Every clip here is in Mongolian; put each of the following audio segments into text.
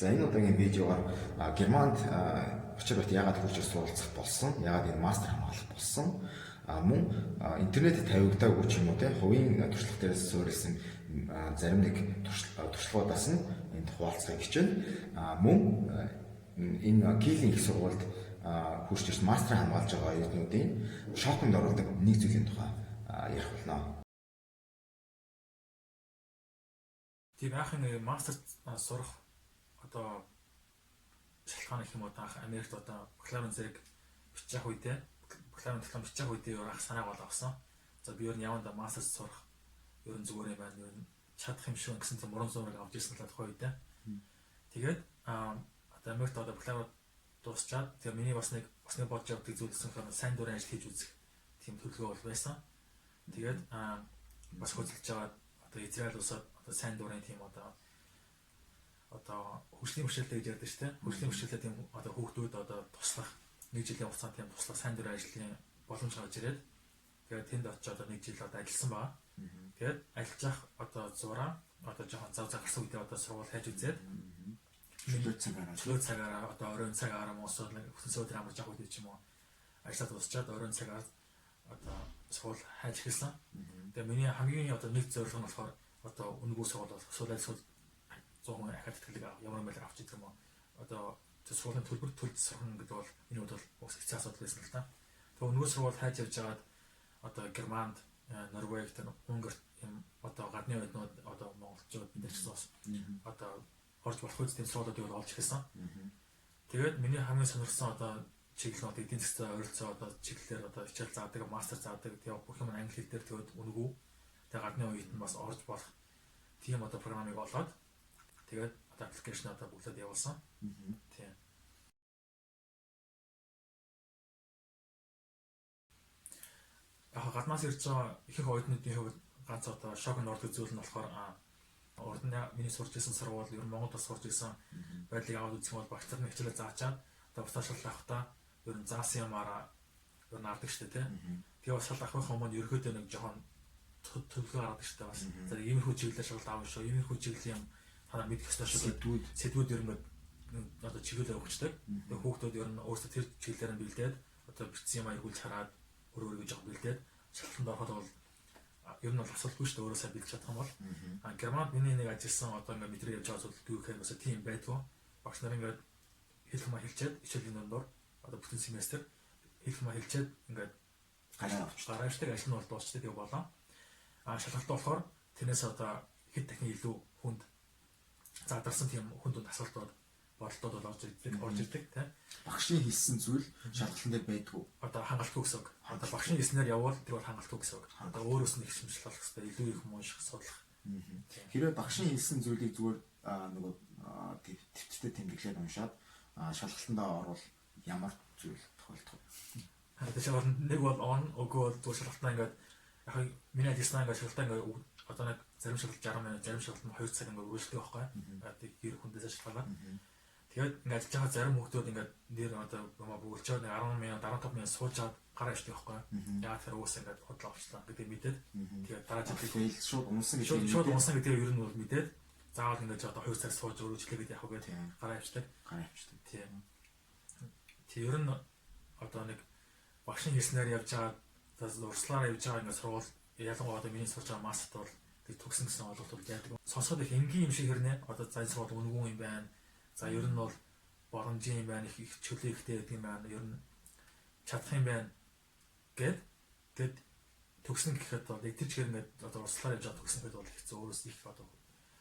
За энэ удаагийн видеогоор Германд очир бат яагаад хурж суралцах болсон, яагаад энэ мастер хамгаалах болсон, мөн интернет тавигдаагүй ч юм уу те хувийн туршлага дээрээс суурилсан зарим нэг туршлагуудаас нь энд хуваалцахыг хичээнэ. Мөн энэ Килийн их сургуульд хурж ирсэн мастер хамгаалж байгаа оюутнуудын шоконд оруулдаг нэг зүйлийн тухай ярих болно. Тийм яахын мастер сурах одоо шалтгаан их юм уу таах Америкт одоо бакалаврын зэрэг бичих үедээ бакалаврын диплом бичих үедээ юу ах санааг бол авсан. За би ер нь яванда мастер сурах ер нь зүгээр юм байна. Ер нь чадах юм шиг гэсэн чинь муран зураг авч ирсэн л тухай үедээ. Тэгээд одоо Америкт одоо бакалавр дуусчаад тэгээ миний бас нэг бодож явдаг зүйлсэн хэрэг сайн дурын ажил хийж үзэх тийм төлөвлөгөө бол байсан. Тэгээд бас хөдөлж байгаа одоо Израиль улсад одоо сайн дурын тийм одоо хөгжлийн бэрхшээлтэй гэж ярьдаг шүү дээ. Хөгжлийн бэрхшээлтэй тийм одоо хүүхдүүд одоо туслах нэг жилийн хугацаанд тийм туслах сайн дурын ажлын боломж гарч ирээд тэгээд тэнд очиж одоо нэг жил одоо ажилласан байгаа. Тэгээд ажиллаж явах одоо зураа одоо жоохон зав гарсан үедээ одоо сургууль хайж үзээд чөлөө цагаараа одоо оройн цагаараа мосоод хөтөлсөөр амарч явах үед ч юм уу ажиллаад дуусчаад оройн цагаар одоо сургууль хайж эхэлсэн. Тэгээд миний хамгийн одоо нэг зорилго нь болохоор одоо үнэгүй сургууль бол эсвэл 100 хүн ахад тэтгэлэг ямар мэлэр авч идэх юм уу одоо сургуулийн төлбөр төлж сурах гэдэг бол энэ үед бол ус хэцүү асуудал байсан л та. Тэгээ үнэгүй сургууль хайж явж байгаад одоо Германд, Норвегт, Унгарт юм одоо гадны оюутнууд одоо монголчууд бид нар ч бас одоо орж болох үстэй сургуулиудыг олж эхэлсэн. Тэгээд миний хамгийн сонирхсан одоо чиглэлүүд эдийн засгийн ойролцоо одоо чиглэлээр одоо хичээл заадаг, мастер заадаг, тэгээ бүх юм англи хэл дээр тэгээд үнэгүй тэгээ гадны оюутан бас орж болох тийм одоо програмыг олоод тэгээд одоо аппликейшн одоо бүгдээд явуулсан. Тийм. Гаднаас ирж байгаа ихэнх оюутнуудын хувьд ганц одоо шокнд ордог зүйл нь болохоор урд нь миний сурч ирсэн сургууль ер нь Монголд сурч ирсэн байдлыг аваад үзэх юм бол багш нар нь хичээлээ заачаад одоо бусаашрал авахдаа ер нь заасан юмараа ер нь авдаг шүү дээ тийм. Тэгээ бас шал авах хүмүүс ерөөдөө нэг жоохон төлөвлөгөө гаргадаг шүү дээ бас. За иймэрхүү чиглэлээр шалгалт авах шүү. Иймэрхүү чиглэлийн юм танаа мэдэх ёстой шүү. Сэдвүүд ер нь одоо чиглэлээр өгчдөг. Тэгээ хүүхдүүд ер нь өөрсдөө тэр чиглэлээр нь бэлдээд одоо бичсэн юм аягуулж хараад өөрөөрөө жоохон бэлдээд шалгалтанд ороход бол ер нь бол асуудалгүй шүү дээ өөрөө сайн бэлдэж чадах юм бол. Германд миний нэг ажилласан одоо ингээд мэдрээ явж байгаа зүйл юу гэхээр бас тийм байдгүй. Багш нар ингээд хэлэх маа хэлчихэд хичээлийн дундор одоо бүтэн семестр хэлэх маа хэлчихэд ингээд гараа авчдаг ажил нь бол дуусчдаг тэгээ болоо. Шалгалт болохоор тэрнээс одоо хэд дахин илүү хүнд задарсан тийм хүнд асуултууд бодолтууд бол орж ирдэг тийм. Багшийн хэлсэн зүйл шалгалтын дээр байдгүй. Одоо хангалтгүй гэсэн үг. Одоо багшийн хэлснээр явбал тэр бол хангалтгүй гэсэн үг. Одоо өөрөөс нь их шимжлэх болох хэрэгтэй, илүү их мунших судлах. Хэрвээ багшийн хэлсэн зүйлийг зүгээр нөгөө төвчтэй тэмдэглээд уншаад шалгалтандаа орвол ямар зүйл тохиолдох вэ? Тэгэхээр нэг бол он өгөө бол зүгээр шалгалтаа ингээд яг миний ажилласнаа ингээд шалгалтаа ингээд одоо нэг зарим шалгалт 60 минут, зарим шалгалт нь 2 цаг ингээд үргэлжлэх байхгүй. Тэгээд гэр хүндээс шалгалаад. Тэгээд ингээд ажиллаж байгаа зарим хүмүүс ингээд нэр одоо бүгдчээд 10 минут, 15 минут суужаад гараа ичдэг байхгүй. Яагаад тэр уус ингээд хотлоо авчлаа гэдэг мэдээд тэгээд дараа жилд шууд унсан гэдэг ер нь бол мэдээд заавал ингээд одоо 2 цаг сууж өргөжлөгээд явах гэдэг гараа ичдэг. Тийм. Тэр ер нь одоо нэг багшийн хэлснээр явж байгаа урслаараа явж байгаа ингээд сурвал ялангуяа одоо миний сурч байгаа мастер бол тэг төгсөн гэсэн ойлголт бол яадаг. Сонсоод их энгийн юм шиг хэрнээ одоо за энэ сурвал үнэгүй юм байна. За ер нь бол боломжийн юм байна, их чөлөө ихтэй гэдэг юм байна. Ер нь чадах юм байна гэд төгсөн гэхэд бол яг тэр чигээр ингээд одоо урслаар явж байгаа төгсөн гэхэд бол их зөөрөөс их одоо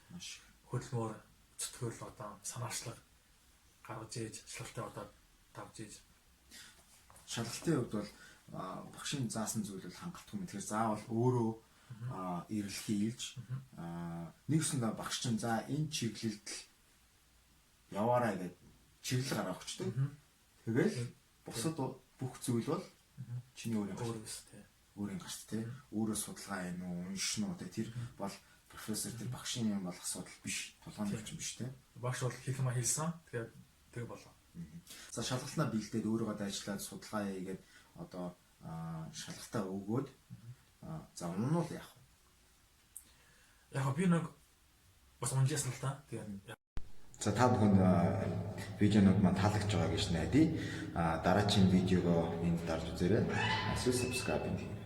маш хөдөлмөр зүтгэл одоо санаачлаг гаргаж ийж шалгалтаа одоо тавж ийж шалгалтын хувьд бол багшийн заасан зүйл бол хангалтгүй юм. Тэгэхээр заавал өөрөө ирэл хийлж нэгсэндээ багш чинь за энэ чиглэлд яваарай гэж чиглэл гаргах хүчтэй. Тэгэл бусад бүх зүйл бол чиний өөрийн гарт тий. Өөрөө судалгаа юм уу, уншин уу тэр бол профессор тэр багшийн юм бол асуудал биш. Толгойн юм биш тий. Багш бол хэлэх маа хэлсэн. Тэгээ болоо. За шалгалтнаа бэлдээд өөрийгөө дайчлаад судалгаа хийгээд одоо шалгалтаа өгөөд за унуул яах вэ? Яг би нэг бас унжсэн л та. Тэгээ За та бүхэн видеонууд маань таалагдж байгаа гэж найдаа. Дараагийн видеого энд дарж үзээрэй. Эсвэл subscribe хийгэй.